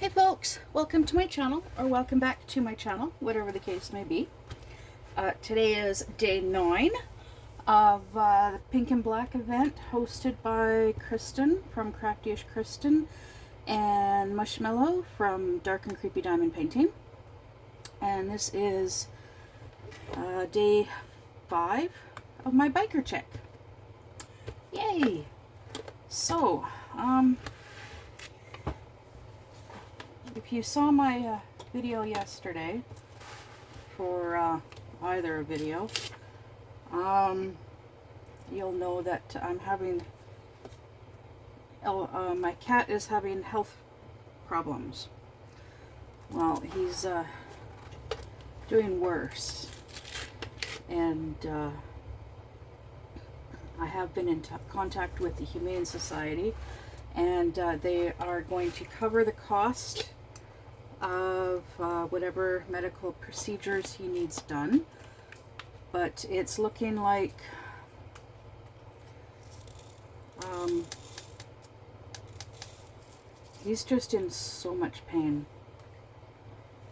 Hey folks, welcome to my channel, or welcome back to my channel, whatever the case may be. Today is day 9 of the Pink and Black event hosted by Kristen from Crafty ishKristyn and Mushmellow from Dark and Creepy Diamond Painting. And this is day 5 of my biker check. Yay! So, if you saw my video yesterday, for either a video, you'll know that I'm having, my cat is having health problems. Well, he's doing worse, and I have been in contact with the Humane Society, and they are going to cover the cost of whatever medical procedures he needs done, but it's looking like he's just in so much pain.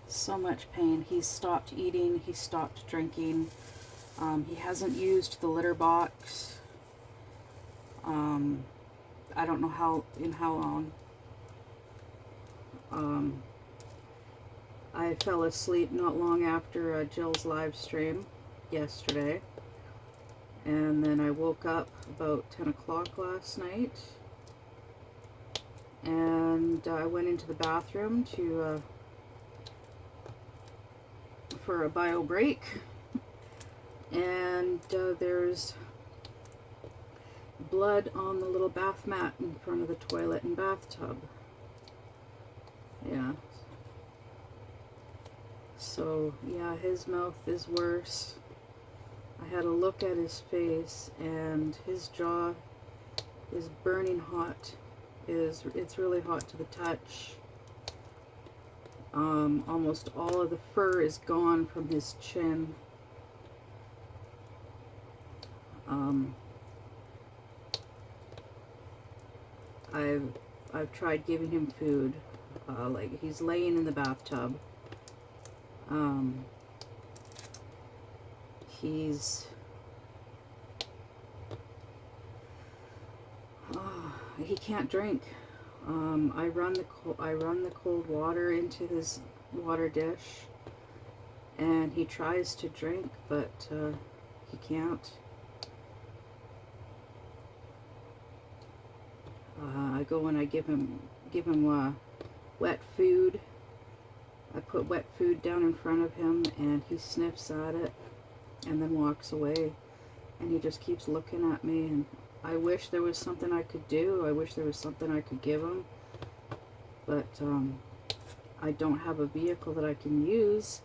So much pain. He's stopped eating, he stopped drinking, he hasn't used the litter box. I don't know how long. I fell asleep not long after Jill's live stream yesterday, and then I woke up about 10 o'clock last night, and I went into the bathroom to for a bio break, and there's blood on the little bath mat in front of the toilet and bathtub. Yeah. So, yeah, his mouth is worse. I had a look at his face, and his jaw is burning hot. It's really hot to the touch. Almost all of the fur is gone from his chin. I've tried giving him food. Like, he's laying in the bathtub. He can't drink. I run the cold water into his water dish, and he tries to drink, but he can't. I go and I give him wet food. I put wet food down in front of him, and he sniffs at it and then walks away, and he just keeps looking at me. And I wish there was something I could do. I wish there was something I could give him, but I don't have a vehicle that I can use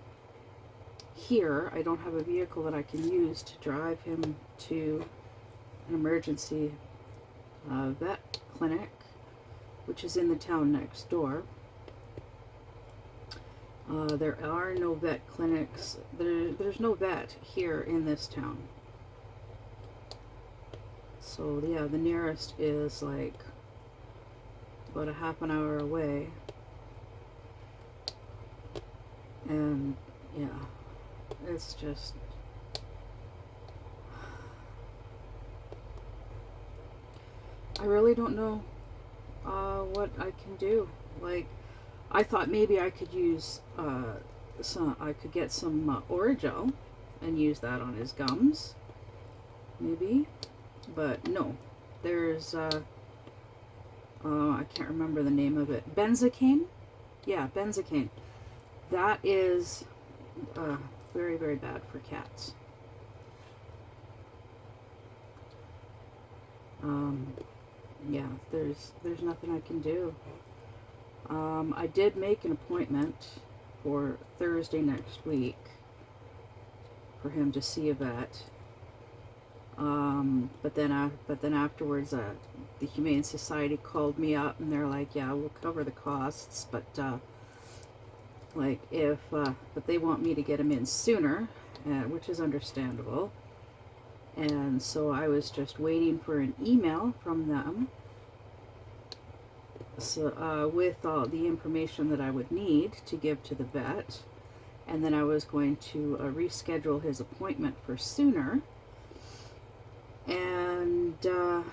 here. I don't have a vehicle that I can use to drive him to an emergency vet clinic, which is in the town next door. There are no vet clinics. There's no vet here in this town. So yeah, the nearest is like about a half an hour away. And yeah, it's just, I really don't know what I can do. Like, I thought maybe I could use I could get some Orajel and use that on his gums, maybe, but no. There's I can't remember the name of it. Benzocaine? Yeah, benzocaine. That is very, very bad for cats. Yeah, there's nothing I can do. I did make an appointment for Thursday next week for him to see a vet. But then afterwards, the Humane Society called me up, and they're like, "Yeah, we'll cover the costs, but like but they want me to get him in sooner, which is understandable." And so I was just waiting for an email from them so, with all the information that I would need to give to the vet. And then I was going to reschedule his appointment for sooner. And yeah,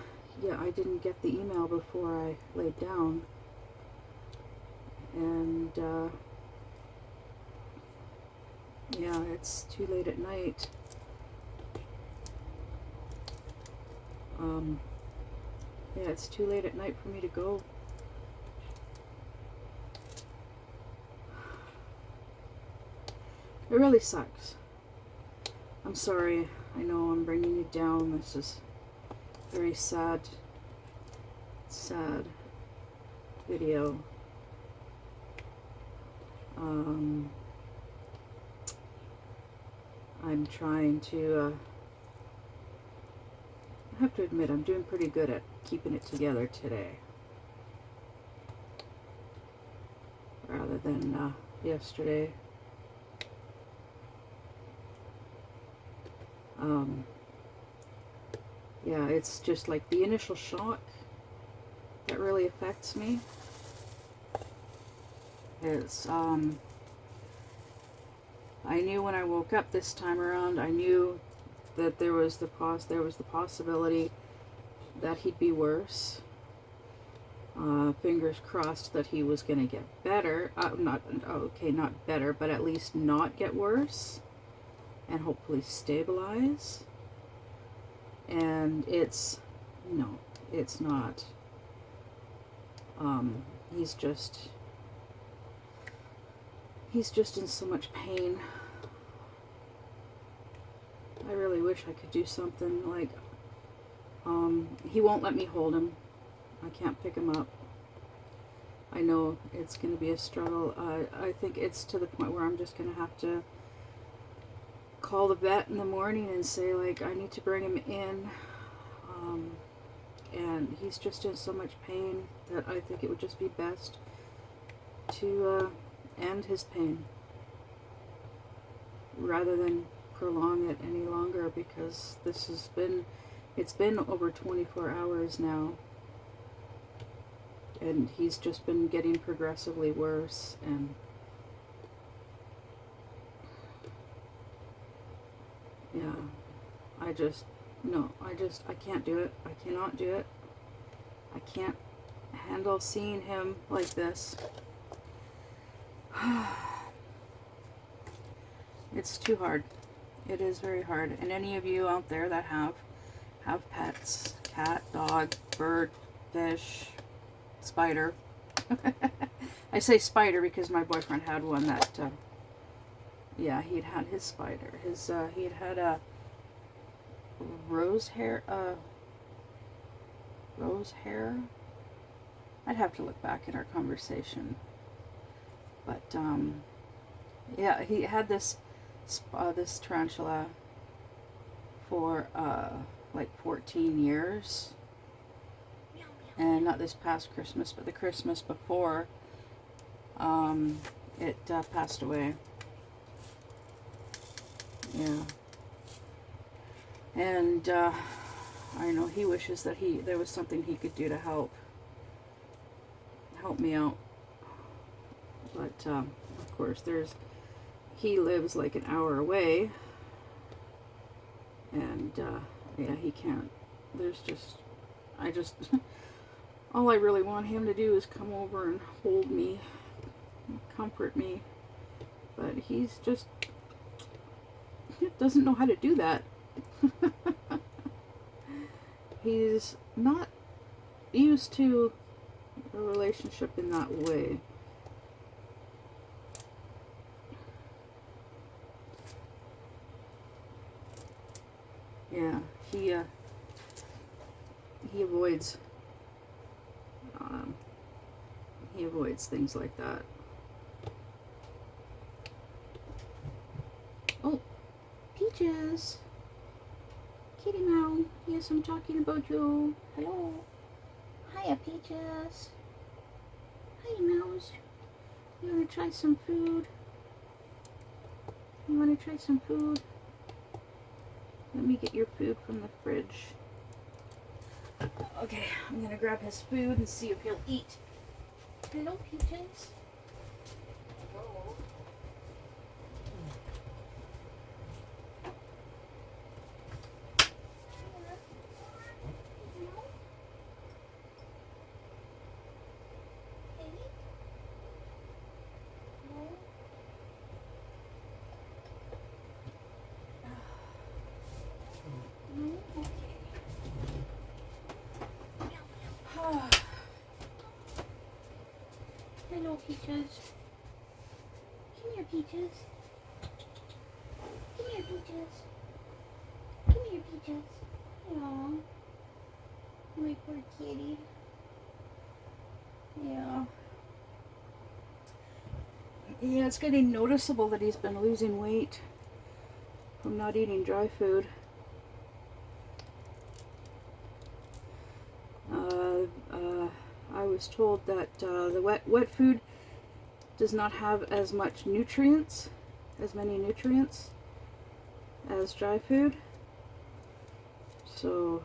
I didn't get the email before I laid down. And yeah, it's too late at night. Yeah, it's too late at night for me to go. It really sucks. I'm sorry. I know I'm bringing you down. This is very sad video. I'm trying to, I have to admit, I'm doing pretty good at keeping it together today. Rather than yesterday. Yeah, it's just like the initial shock that really affects me. It's, I knew when I woke up this time around, I knew that there was the possibility that he'd be worse. Fingers crossed that he was going to get better. Not better, but at least not get worse. And hopefully stabilize. And it's not. He's just in so much pain. I really wish I could do something like, he won't let me hold him. I can't pick him up. I know it's going to be a struggle. I think it's to the point where I'm just going to have to call the vet in the morning and say, like, I need to bring him in. And he's just in so much pain that I think it would just be best to end his pain rather than prolong it any longer, because it's been over 24 hours now, and he's just been getting progressively worse. And yeah, I can't do it. I cannot do it. I can't handle seeing him like this. It's too hard. It is very hard. And any of you out there that have pets, cat, dog, bird, fish, spider. I say spider because my boyfriend had one that, yeah, he'd had his spider. He had a rose hair. I'd have to look back at our conversation. But, yeah, he had this tarantula for, like 14 years. And not this past Christmas, but the Christmas before, it passed away. Yeah. And I know he wishes that there was something he could do to help me out. But of course, he lives like an hour away, and yeah, he can't. All I really want him to do is come over and hold me, comfort me, but he doesn't know how to do that. He's not used to a relationship in that way. Yeah, he avoids things like that. Oh, Peaches, kitty meow. Yes, I'm talking about you. Hello. Hiya, Peaches. Hi, mouse. You wanna try some food? Let me get your food from the fridge. Okay, I'm gonna grab his food and see if he'll eat. Hello, Peaches. Hello. Hello, Peaches. Come here, Peaches. Come here, Peaches. Come here, Peaches. Aw. My poor kitty. Yeah. Yeah, it's getting noticeable that he's been losing weight from not eating dry food. I was told that the wet food does not have as many nutrients as dry food. So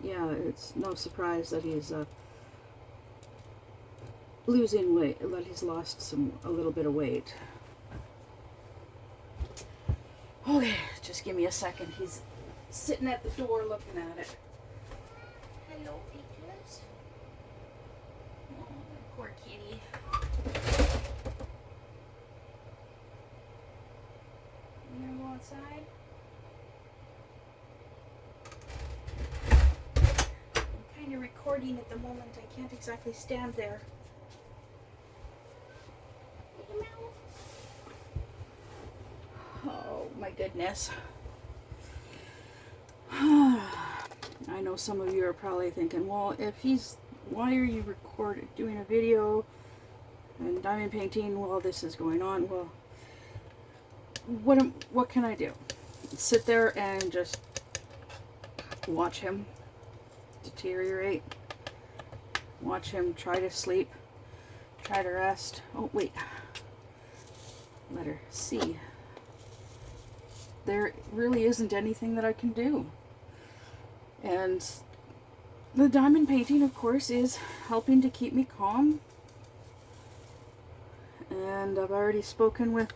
yeah, it's no surprise that he's losing weight, that he's lost a little bit of weight. Okay, just give me a second. He's sitting at the door looking at it. Hello, Peaches. Oh, poor kitty. You gonna go outside? I'm kind of recording at the moment. I can't exactly stand there. Oh my goodness. I know some of you are probably thinking, well, why are you doing a video and diamond painting while this is going on? Well, what can I do? Sit there and just watch him deteriorate, watch him try to sleep, try to rest. Oh wait, letter C. There really isn't anything that I can do. And the diamond painting, of course, is helping to keep me calm. And I've already spoken with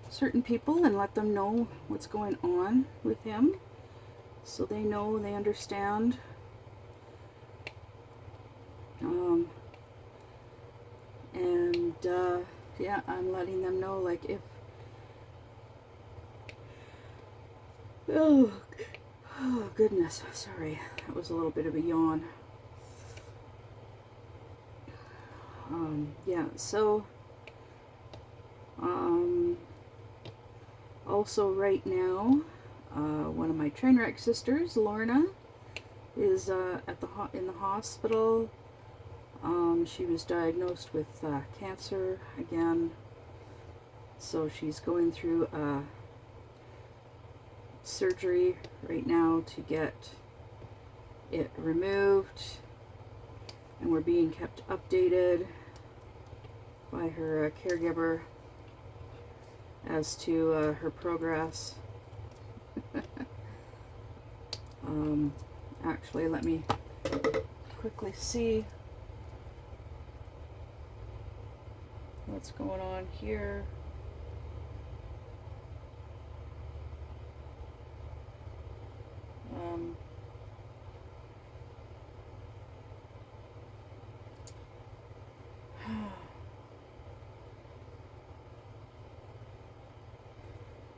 certain people and let them know what's going on with him, so they know, they understand. Yeah, I'm letting them know, like, if oh goodness, sorry, that was a little bit of a yawn. Yeah, so also right now, one of my train wreck sisters, Lorna, is in the hospital. She was diagnosed with cancer again, so she's going through surgery right now to get it removed, and we're being kept updated by her caregiver as to her progress. Actually, let me quickly see what's going on here.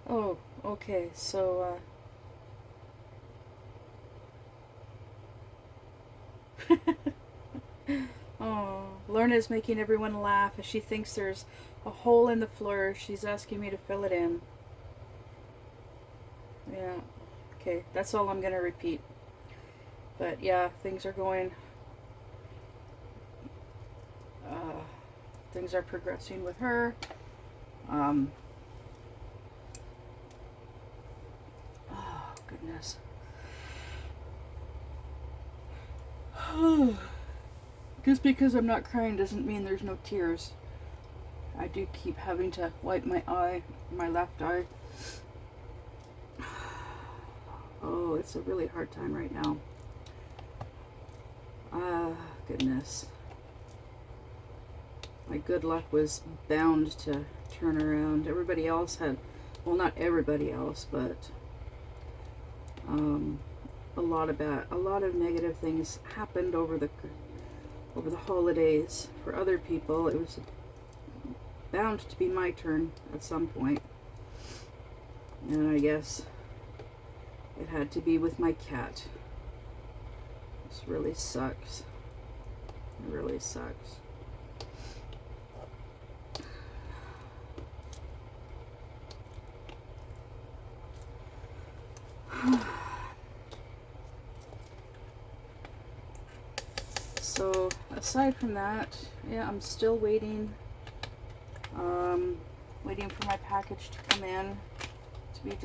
Oh, okay, so oh, Lorna's making everyone laugh as she thinks there's a hole in the floor. She's asking me to fill it in. Yeah, okay, that's all I'm gonna repeat. But yeah, things are progressing with her. Oh goodness. Just because I'm not crying doesn't mean there's no tears. I do keep having to wipe my left eye. Oh, it's a really hard time right now. Goodness. my good luck was bound to turn around. Everybody else had, well, not everybody else, but a lot of negative things happened over the holidays. For other people, it was bound to be my turn at some point, and I guess it had to be with my cat. This really sucks. It really sucks. So aside from that, yeah, I'm still waiting. Waiting for my package to come in. To be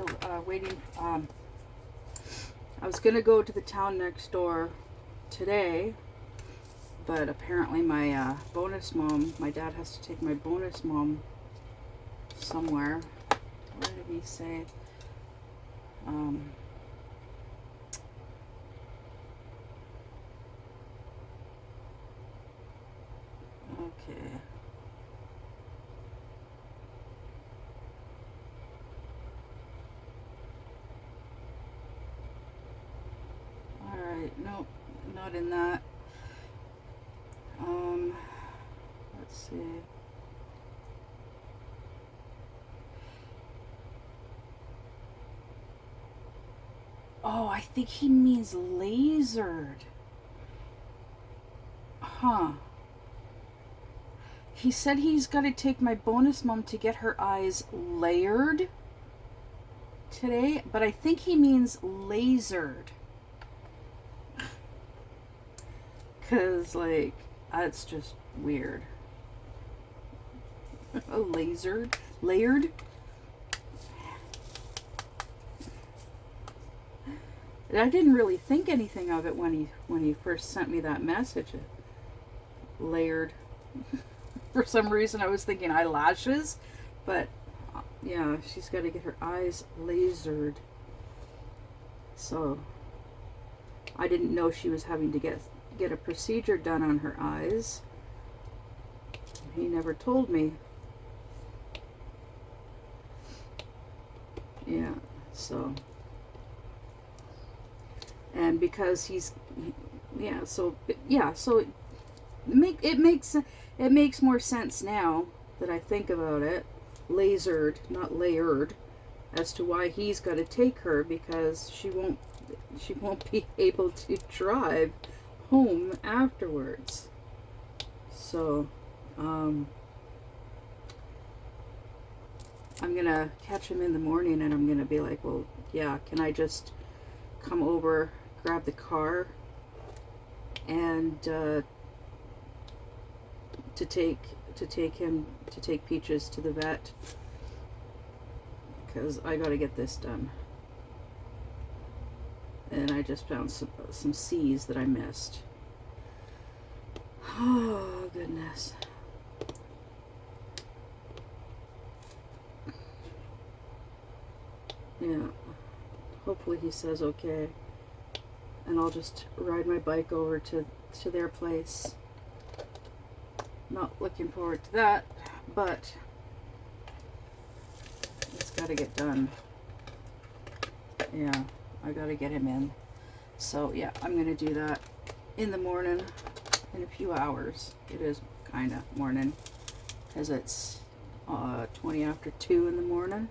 waiting. I was gonna go to the town next door today, but apparently my bonus mom, my dad has to take my bonus mom somewhere. Where did he say? Okay. Alright, nope, not in that. Let's see. Oh, I think he means lasered. Huh. He said he's got to take my bonus mom to get her eyes layered today, but I think he means lasered. Because, like, that's just weird. Lasered? Layered? I didn't really think anything of it when he first sent me that message. Layered. For some reason I was thinking eyelashes, but yeah, she's got to get her eyes lasered. So I didn't know she was having to get a procedure done on her eyes. He never told me. Yeah, so, and because so it makes more sense now that I think about it. Lasered, not layered, as to why he's got to take her, because she won't be able to drive home afterwards. So I'm gonna catch him in the morning, and I'm gonna be like, well, yeah, can I just come over, grab the car, and to take Peaches to the vet, because I gotta get this done. And I just found some C's that I missed. Oh, goodness. Yeah. Hopefully he says okay. And I'll just ride my bike over to their place. Not looking forward to that, but it's got to get done. Yeah, I got to get him in. So yeah, I'm going to do that in the morning, in a few hours. It is kind of morning, because it's 20 after 2 in the morning.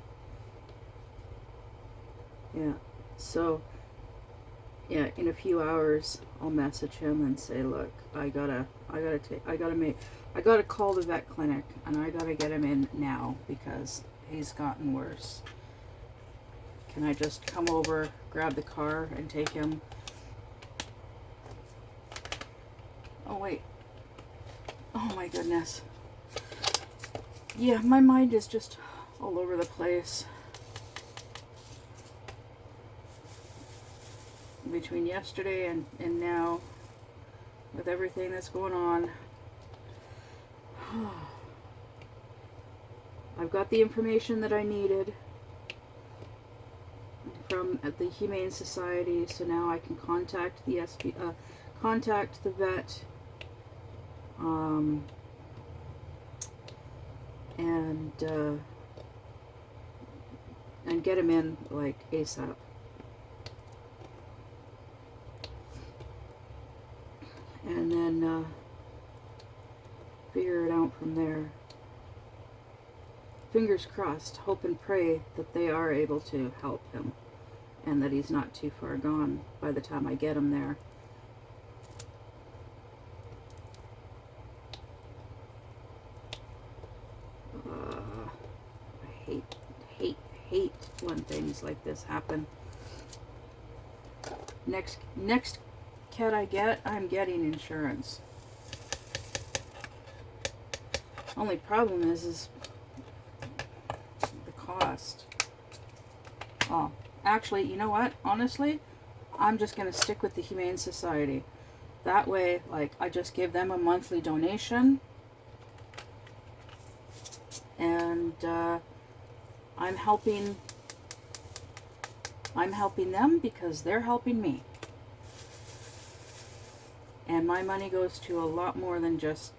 Yeah, so yeah, in a few hours I'll message him and say, look, I gotta call the vet clinic, and I gotta get him in now because he's gotten worse. Can I just come over, grab the car, and take him? Oh wait. Oh my goodness. Yeah, my mind is just all over the place. Between yesterday and now, with everything that's going on. I've got the information that I needed from at the Humane Society, so now I can contact the contact the vet, and get him in like ASAP. And then figure it out from there. Fingers crossed, hope and pray that they are able to help him and that he's not too far gone by the time I get him there. I hate when things like this happen. Next cat I get, I'm getting insurance. Only problem is the cost. Oh, actually, you know what? Honestly, I'm just going to stick with the Humane Society. That way, like, I just give them a monthly donation. And I'm helping them because they're helping me. And my money goes to a lot more than just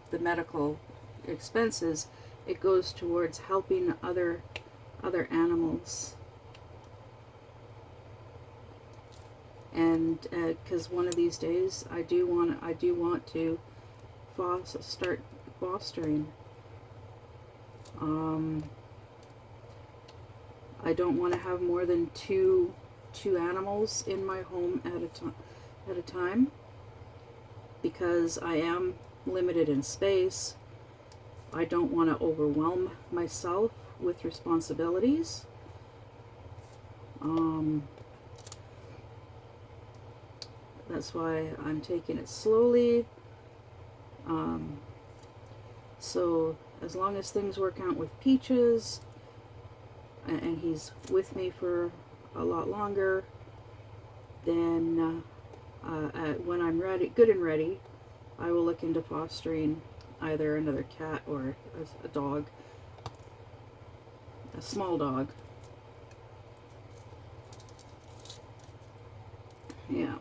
the medical expenses. It goes towards helping other animals. And because one of these days I do want to start fostering. I don't want to have more than two animals in my home at a time because I am limited in space. I don't want to overwhelm myself with responsibilities. That's why I'm taking it slowly. So as long as things work out with Peaches, and he's with me for a lot longer, then when I'm ready, good and ready, I will look into fostering either another cat or a dog, a small dog. Yeah.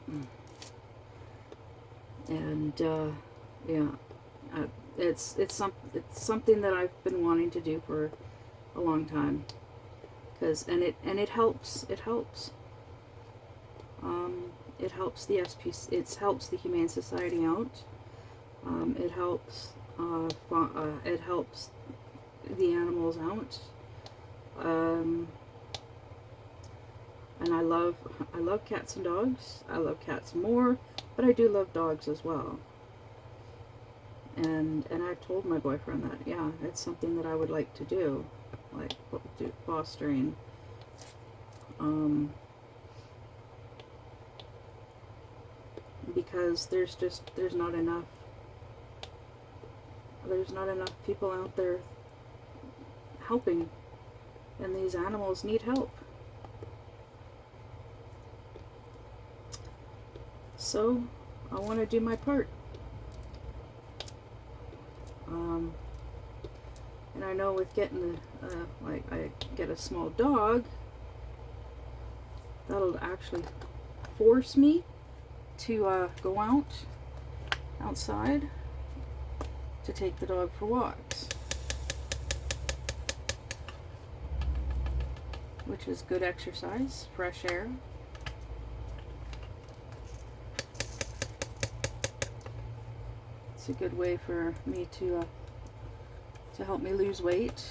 And yeah, it's something that I've been wanting to do for a long time. And it helps. It helps the SPC. It helps the Humane Society out. It helps the animals out. And I love cats and dogs. I love cats more, but I do love dogs as well. And I've told my boyfriend that, yeah, it's something that I would like to do, like do fostering. Because there's not enough people out there helping, and these animals need help. So I want to do my part. And I know with getting like I get a small dog, that'll actually force me to go outside to take the dog for walks, which is good exercise, fresh air. It's a good way for me to help me lose weight.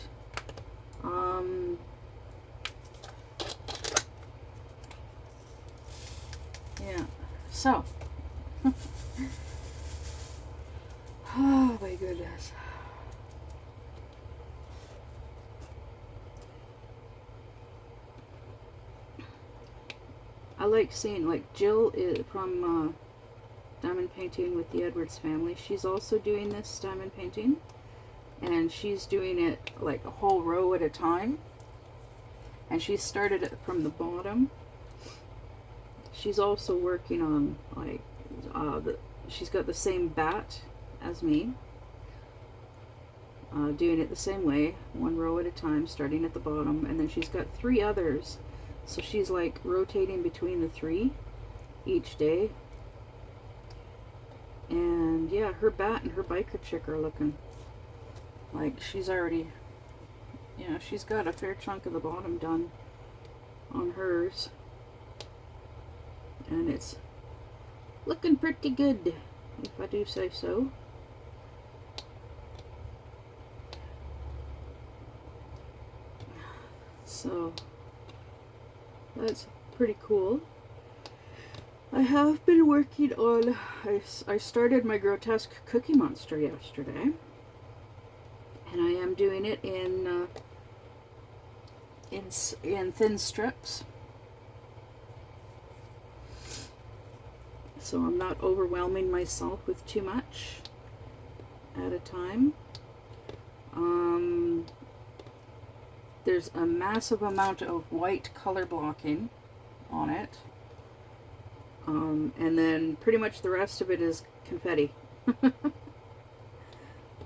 Yeah, so oh my goodness. I like seeing, like, Jill is from diamond painting with the Edwards family. She's also doing this diamond painting, and she's doing it like a whole row at a time, and she started it from the bottom. She's also working on, like, she's got the same bat as me, doing it the same way, one row at a time, starting at the bottom, and then she's got 3 others, so she's like rotating between the 3 each day. And yeah, her bat and her biker chick are looking Like, she's already, you know, she's got a fair chunk of the bottom done on hers. And it's looking pretty good, if I do say so. So, that's pretty cool. I have been working on, I started my grotesque Cookie Monster yesterday. And I am doing it in thin strips. So I'm not overwhelming myself with too much at a time. There's a massive amount of white color blocking on it. And then pretty much the rest of it is confetti.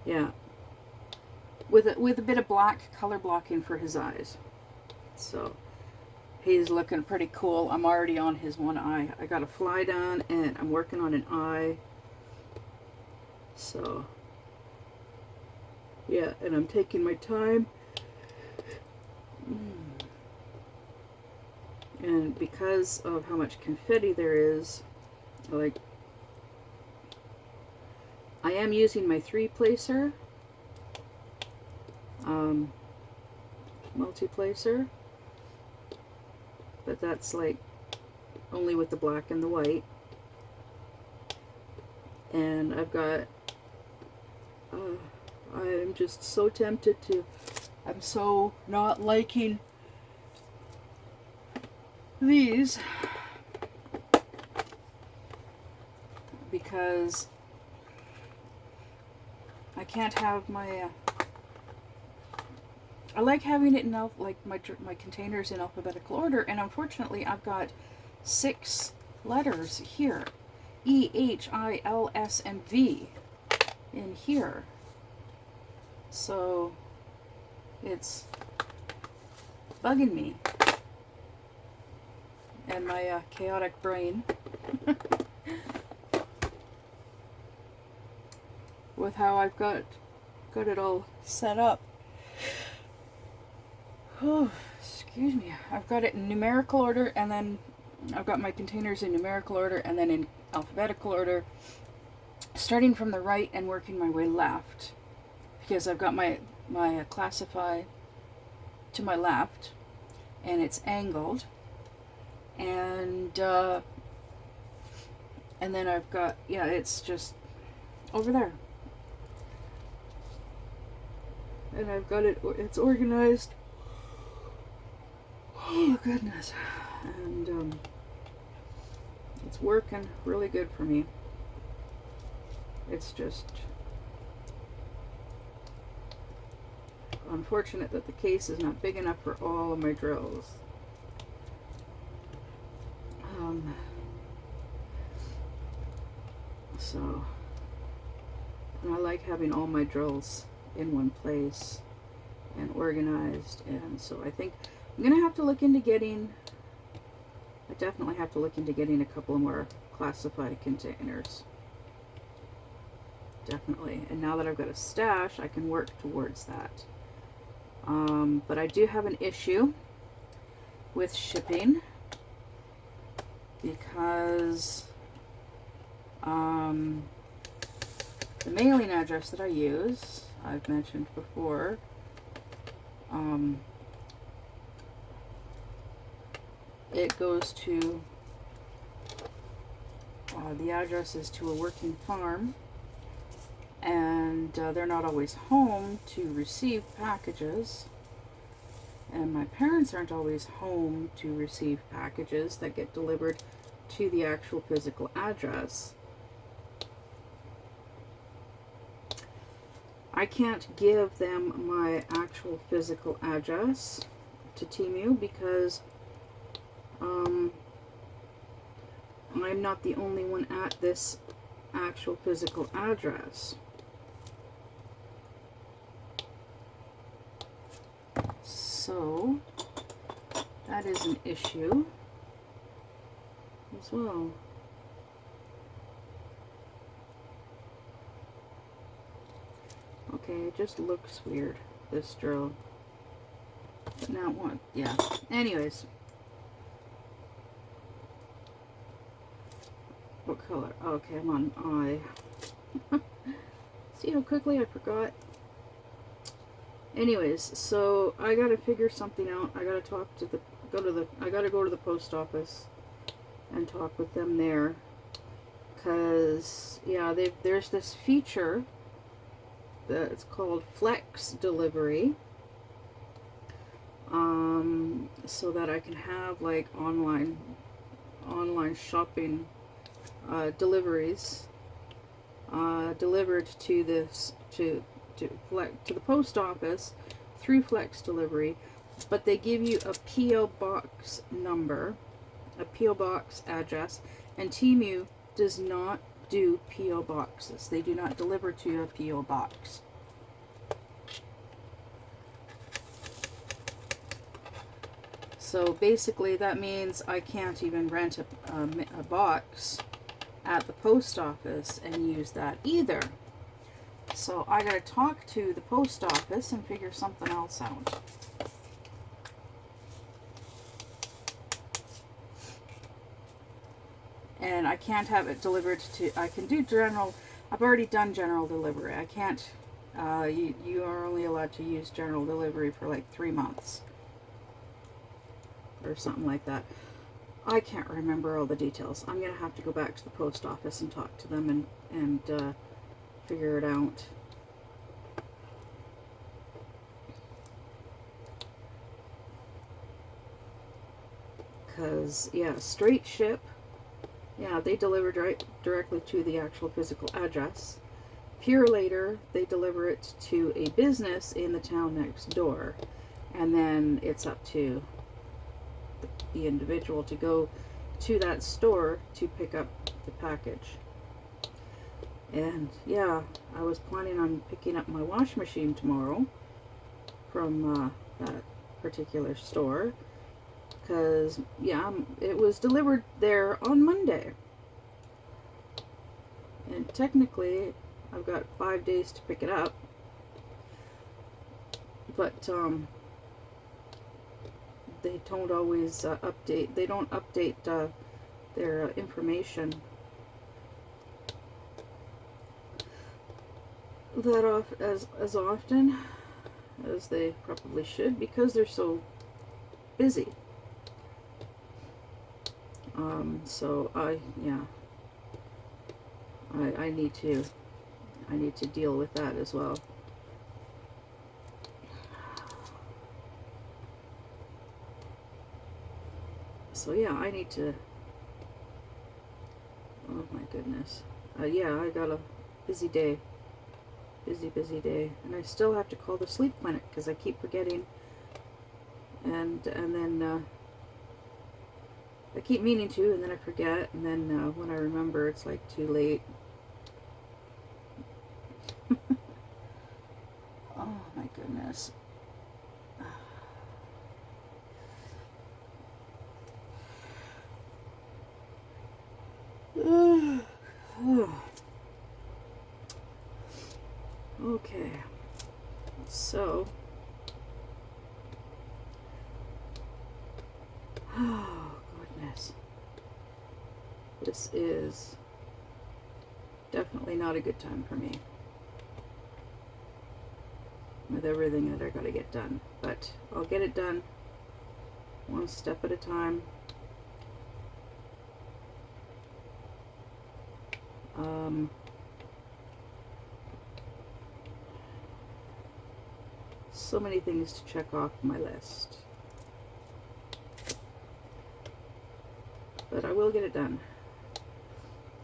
Yeah. With a bit of black color blocking for his eyes. So he's looking pretty cool. I'm already on his one eye. I got a fly down and I'm working on an eye. So yeah, and I'm taking my time. And because of how much confetti there is, like, I am using my 3-placer multi-placer, but that's like only with the black and the white. And I've got, I'm just so tempted to, I'm so not liking these because I can't have my I like having it in like my containers in alphabetical order, and unfortunately I've got 6 letters here, E, H, I, L, S, and V in here, so it's bugging me. And my chaotic brain with how I've got it all set up. Oh, excuse me. I've got it in numerical order, and then I've got my containers in numerical order and then in alphabetical order, starting from the right and working my way left, because I've got my classify to my left and it's angled. And then I've got, yeah, it's just over there. And I've got it, it's organized. Oh, goodness. And it's working really good for me. It's just unfortunate that the case is not big enough for all of my drills. So, and I like having all my drills in one place and organized, and so I think I'm gonna have to look into getting, I definitely have to look into getting a couple more classified containers. Definitely. And now that I've got a stash, I can work towards that. But I do have an issue with shipping, because the mailing address that I use, I've mentioned before, it goes to, the address is to a working farm, and they're not always home to receive packages, and my parents aren't always home to receive packages that get delivered to the actual physical address. I can't give them my actual physical address to Temu because I'm not the only one at this actual physical address. So that is an issue as well. Okay, it just looks weird, this drill. But now what? Yeah. Anyways. What color? Okay, I'm on I. See how quickly I forgot? Anyways, so I gotta figure something out. I gotta talk to the, I gotta go to the post office and talk with them there. Cause, yeah, there's this feature that it's called Flex Delivery. So that I can have like online shopping deliveries delivered to the post office through Flex Delivery, but they give you a P.O. box number, a P.O. box address, and Temu does not do P.O. boxes. They do not deliver to a P.O. box. So basically that means I can't even rent a box at the post office and use that either. So I gotta talk to the post office and figure something else out. And I can't have it delivered to, I can do general, I've already done general delivery. I can't, you are only allowed to use general delivery for like 3 months. Or something like that. I can't remember all the details. I'm going to have to go back to the post office and talk to them and figure it out. Because, yeah, straight ship, yeah, they deliver directly to the actual physical address. Pure Later, they deliver it to a business in the town next door. And then it's up to the individual to go to that store to pick up the package. And yeah, I was planning on picking up my wash machine tomorrow from that particular store, because yeah, it was delivered there on Monday, and technically I've got 5 days to pick it up, but they don't always update. They don't update their information that as often as they probably should, because they're so busy. So I need to deal with that as well. So yeah, I need to, oh my goodness. Yeah, I got a busy day. Busy day. And I still have to call the sleep clinic because I keep forgetting. And then I keep meaning to, and then I forget. And then when I remember, it's like too late. Oh my goodness. Okay, so oh goodness, this is definitely not a good time for me with everything that I gotta get done, but I'll get it done one step at a time. So many things to check off my list, but I will get it done,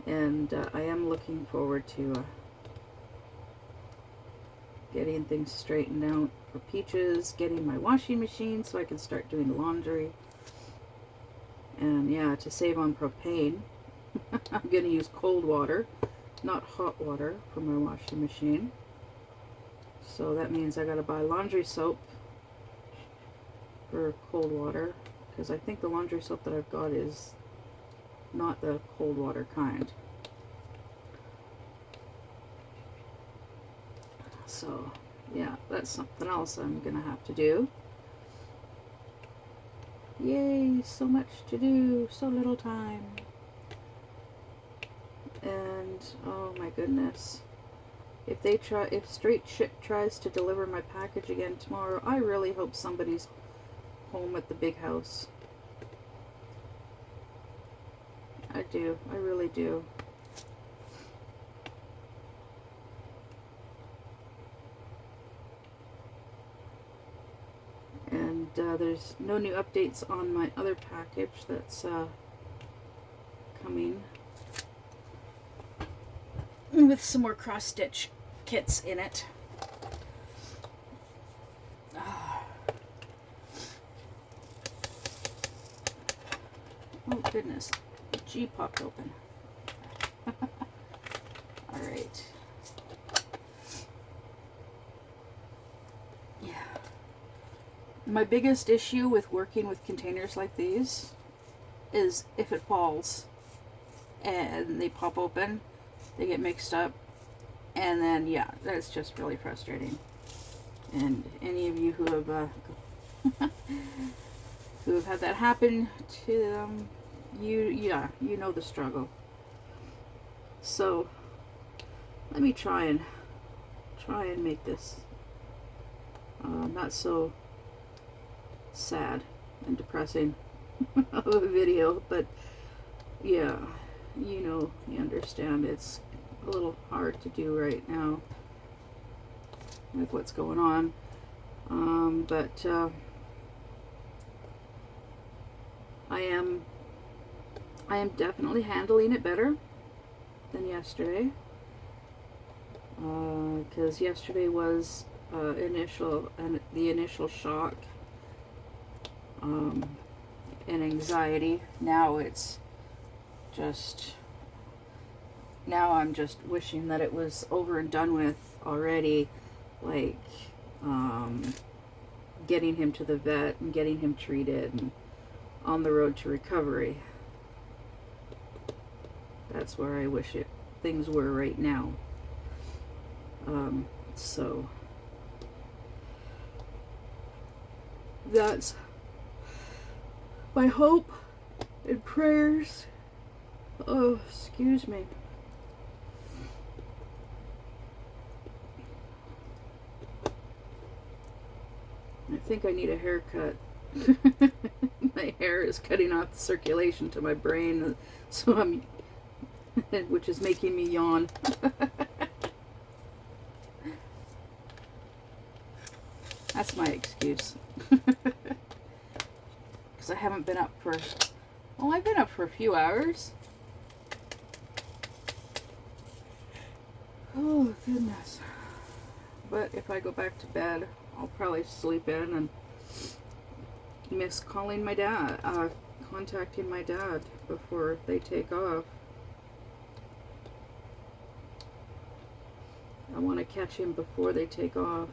and I am looking forward to getting things straightened out for Peaches, getting my washing machine so I can start doing the laundry, and yeah, to save on propane, I'm going to use cold water, not hot water, for my washing machine. So that means I gotta buy laundry soap for cold water, because I think the laundry soap that I've got is not the cold water kind. So, yeah, that's something else I'm gonna have to do. Yay, so much to do, so little time. And, oh my goodness. If Straight Ship tries to deliver my package again tomorrow, I really hope somebody's home at the big house. I do. I really do. And there's no new updates on my other package that's coming with some more cross-stitch kits in it. Oh goodness, the G popped open. Alright. Yeah. My biggest issue with working with containers like these is if it falls and they pop open, they get mixed up, and then yeah, that's just really frustrating. And any of you who have who have had that happen to them, you know the struggle. So let me try and make this not so sad and depressing of a video, but yeah, you understand it's a little hard to do right now with what's going on. But I am definitely handling it better than yesterday. Because yesterday was the initial shock and anxiety. Now it's just, now I'm just wishing that it was over and done with already, like getting him to the vet and getting him treated and on the road to recovery. That's where I wish things were right now. So that's my hope and prayers. Oh, excuse me. I think I need a haircut. My hair is cutting off the circulation to my brain, so which is making me yawn. That's my excuse. Because I haven't been up for, well, I've been up for a few hours. Oh, goodness. But if I go back to bed, I'll probably sleep in and miss calling my dad, contacting my dad before they take off. I want to catch him before they take off.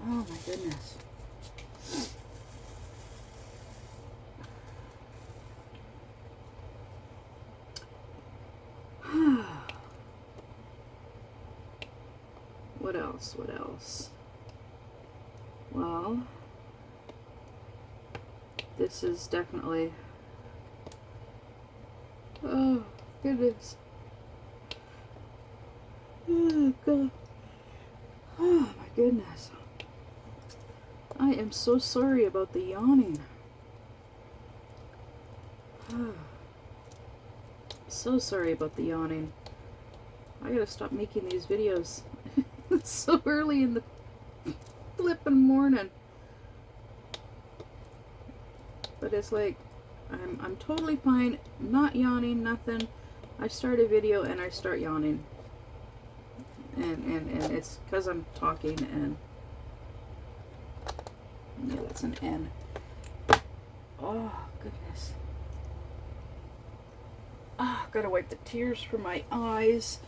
Oh my goodness. What else? Well, this is definitely, oh goodness. Oh God. Oh my goodness. I am so sorry about the yawning. So sorry about the yawning. I gotta stop making these videos so early in the flippin' morning. But it's like, I'm totally fine, not yawning, nothing. I start a video and I start yawning. And it's because I'm talking, and yeah, that's an N. Oh, goodness. Ah, gotta wipe the tears from my eyes.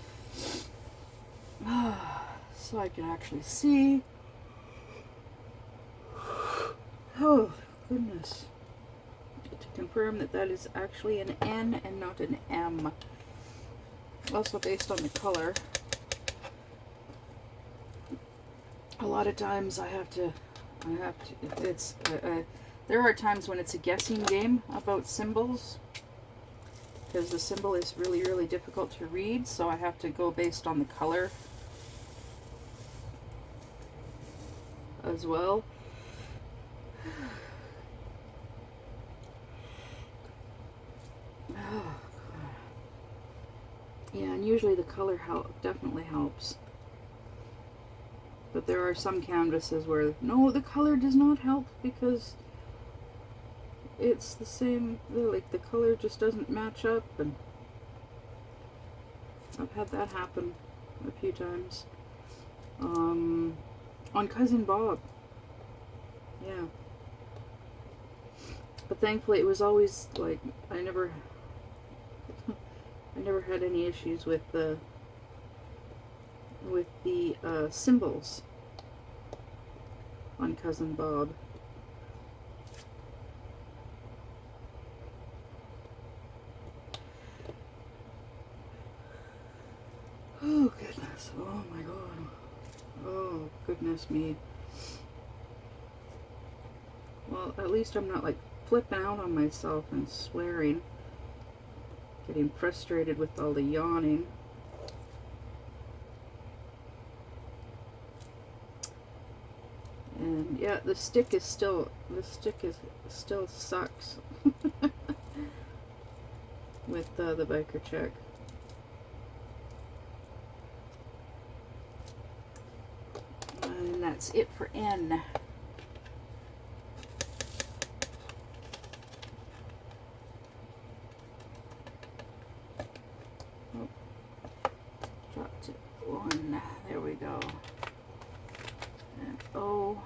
So I can actually see. Oh, goodness. To confirm that that is actually an N and not an M. Also based on the color. A lot of times there are times when it's a guessing game about symbols, because the symbol is really, really difficult to read, so I have to go based on the color as well. Oh, yeah, and usually the color definitely helps. But there are some canvases where, no, the color does not help because it's the same, like the color just doesn't match up, and I've had that happen a few times. On Cousin Bob. Yeah. But thankfully it was always like, I never had any issues with the symbols on Cousin Bob. Oh goodness, oh my god, oh goodness me. Well, at least I'm not like flipping out on myself and swearing, getting frustrated with all the yawning. And yeah, the stick still sucks with the biker check. And that's it for N. Oh, dropped it one. There we go. And O.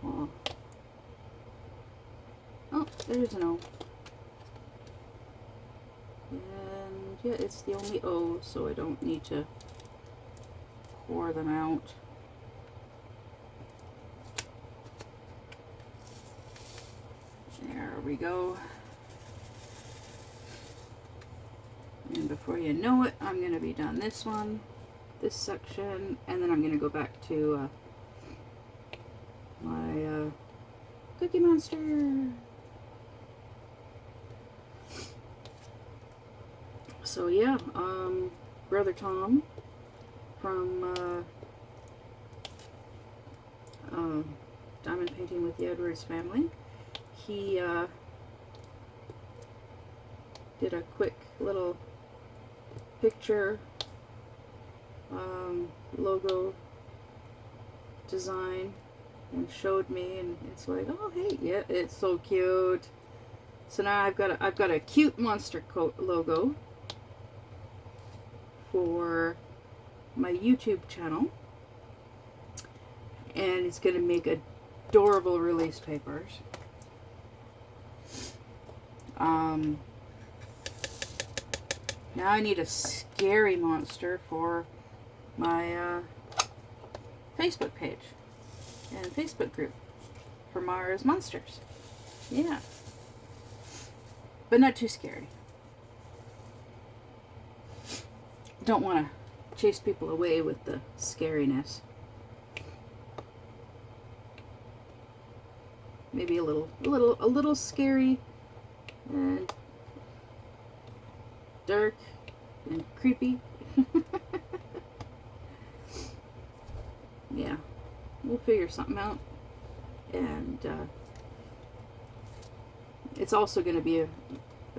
Well, oh, there's an O. And yeah, it's the only O, so I don't need to pour them out. There we go. And before you know it, I'm going to be done this one, this section, and then I'm going to go back to my Cookie Monster. So yeah, Brother Tom from Diamond Painting with the Edwards Family, he did a quick little picture logo design and showed me, and it's like, oh hey, yeah, it's so cute. So now I've got a cute monster coat logo for my YouTube channel, and it's gonna make adorable release papers. Now I need a scary monster for my Facebook page and Facebook group for Mara's Monsters. Yeah. But not too scary. Don't want to chase people away with the scariness. Maybe a little scary and dark and creepy. Yeah, we'll figure something out. And it's also going to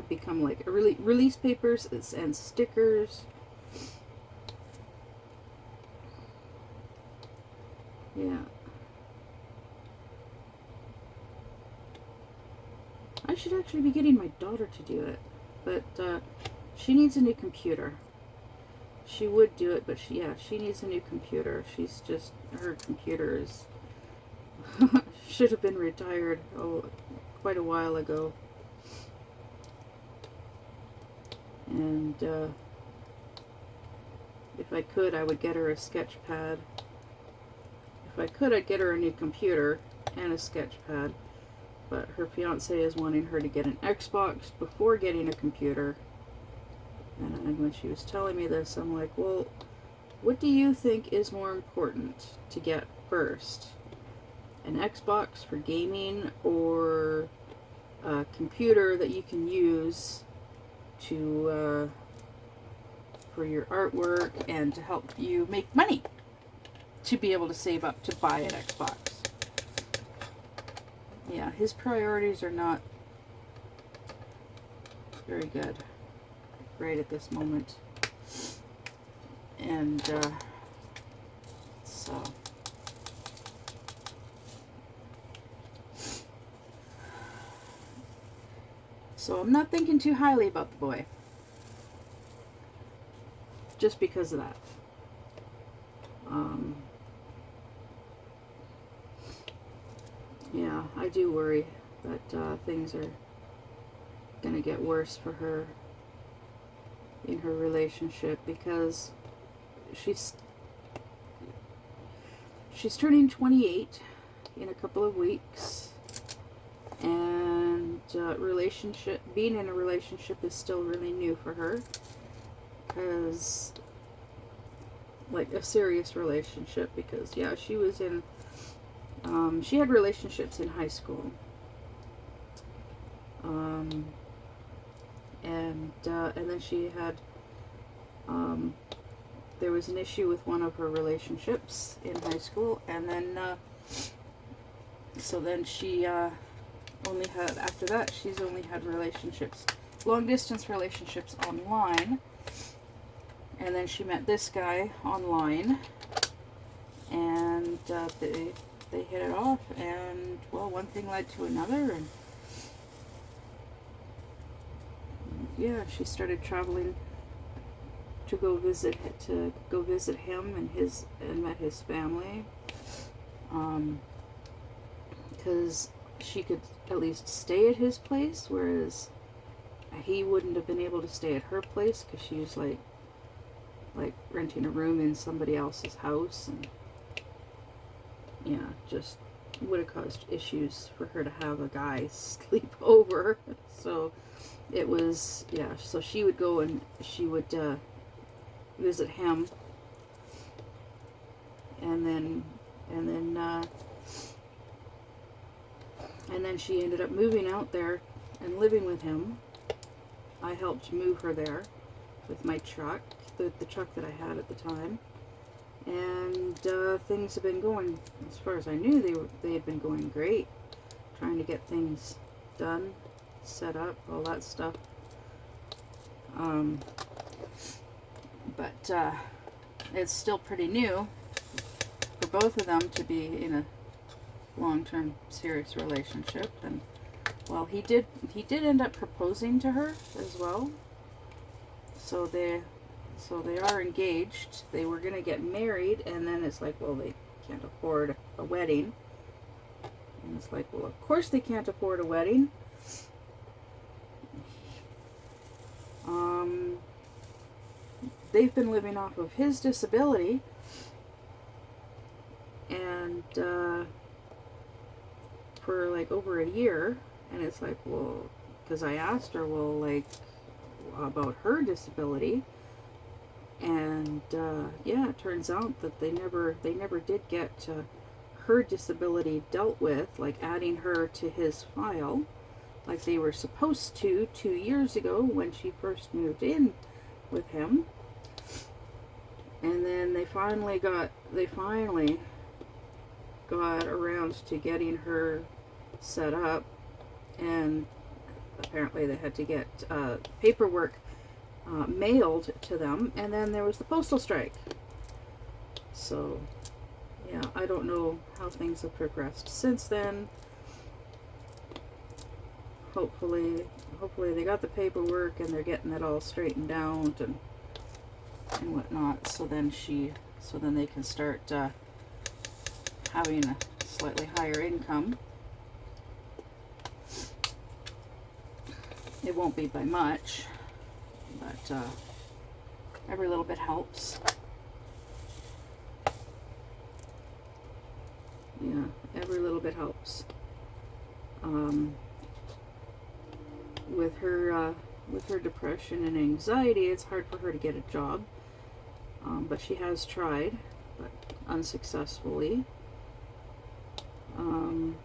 become like a release papers and stickers. Yeah. I should actually be getting my daughter to do it, but she needs a new computer. She would do it, but she needs a new computer. She's just, her computer is should have been retired quite a while ago. And if I could, I would get her a sketch pad. if I could, I'd get her a new computer and a sketch pad. But her fiance is wanting her to get an Xbox before getting a computer. And when she was telling me this, I'm like, well, what do you think is more important to get first? An Xbox for gaming or a computer that you can use to for your artwork and to help you make money to be able to save up to buy an Xbox? Yeah, his priorities are not very good right at this moment. And so I'm not thinking too highly about the boy. Just because of that. Yeah, I do worry that things are going to get worse for her in her relationship, because she's turning 28 in a couple of weeks, and being in a relationship is still really new for her, because like a serious relationship, because yeah, she was in she had relationships in high school, and then she had there was an issue with one of her relationships in high school, and then so then she only had, after that, she's only had relationships, long distance relationships online. And then she met this guy online, and they hit it off, and well, one thing led to another, and yeah, she started traveling to go visit him and met his family, because she could at least stay at his place, whereas he wouldn't have been able to stay at her place, because she was like renting a room in somebody else's house, and yeah, just would have caused issues for her to have a guy sleep over. So it was, yeah, so she would go and she would visit him, and then she ended up moving out there and living with him. I helped move her there with my truck, the truck that I had at the time, and things have been going, as far as I knew, they had been going great, trying to get things done, set up, all that stuff. But it's still pretty new for both of them to be in a long-term serious relationship, and well, he did end up proposing to her as well. So they are engaged. They were going to get married, and then it's like, well, they can't afford a wedding. And it's like, well, of course they can't afford a wedding. They've been living off of his disability, and for like over a year. And it's like, well, because I asked her, well, like, about her disability, and yeah, it turns out that they never did get her disability dealt with, like adding her to his file like they were supposed to 2 years ago when she first moved in with him. And then they finally got around to getting her set up, and apparently they had to get paperwork mailed to them, and then there was the postal strike. So yeah, I don't know how things have progressed since then. Hopefully they got the paperwork and they're getting it all straightened out and whatnot, so then they can start having a slightly higher income. It won't be by much, but every little bit helps. Yeah, every little bit helps. With her depression and anxiety, it's hard for her to get a job. But she has tried, but unsuccessfully. And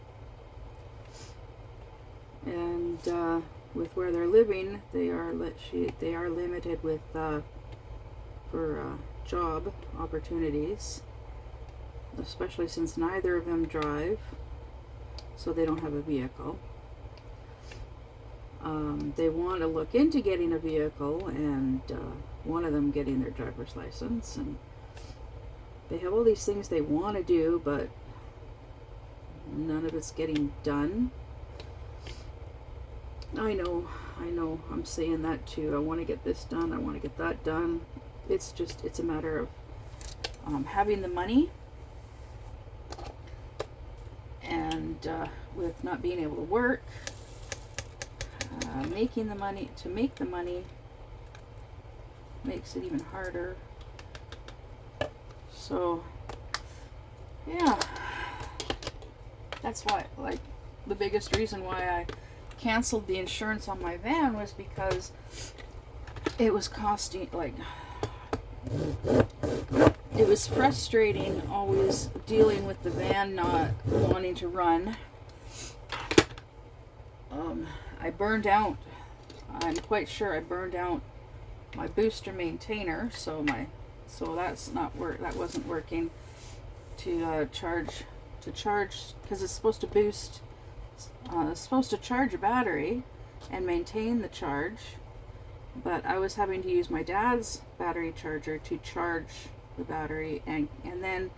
with where they're living, they are limited with for job opportunities, especially since neither of them drive, so they don't have a vehicle. They want to look into getting a vehicle, and one of them getting their driver's license, and they have all these things they want to do, but none of it's getting done. I know, I'm saying that too. I want to get this done, I want to get that done. It's a matter of having the money, and with not being able to work, making the money, to make the money makes it even harder. So yeah, that's why, like, the biggest reason why I canceled the insurance on my van was because it was costing, like, it was frustrating always dealing with the van not wanting to run. I burned out, I'm quite sure I burned out my booster maintainer, so that wasn't working to charge, because it's supposed to boost, it's supposed to charge a battery and maintain the charge, but I was having to use my dad's battery charger to charge the battery and then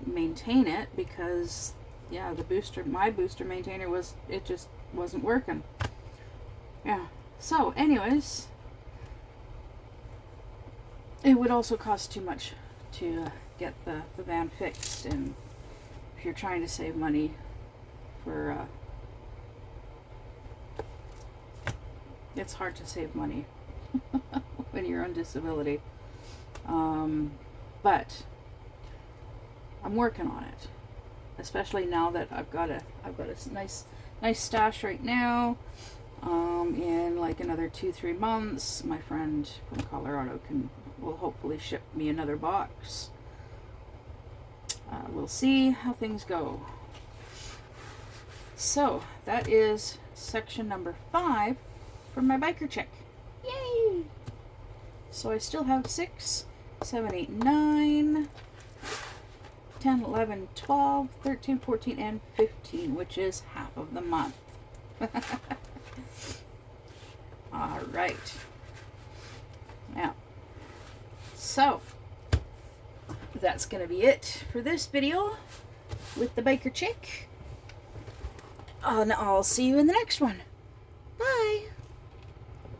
maintain it, because yeah, my booster maintainer it just wasn't working. Yeah. So anyways, it would also cost too much to get the van fixed, and if you're trying to save money for it's hard to save money when you're on disability. But I'm working on it, especially now that I've got a nice stash right now. In like another 2-3 months, my friend from Colorado will hopefully ship me another box. We'll see how things go. So that is section number 5 for my biker check. Yay! So I still have 6, 7, 8, 9, 10, 11, 12, 13, 14, and 15, which is half of the month. All right. Now, so that's going to be it for this video with the biker chick. And I'll see you in the next one. Bye.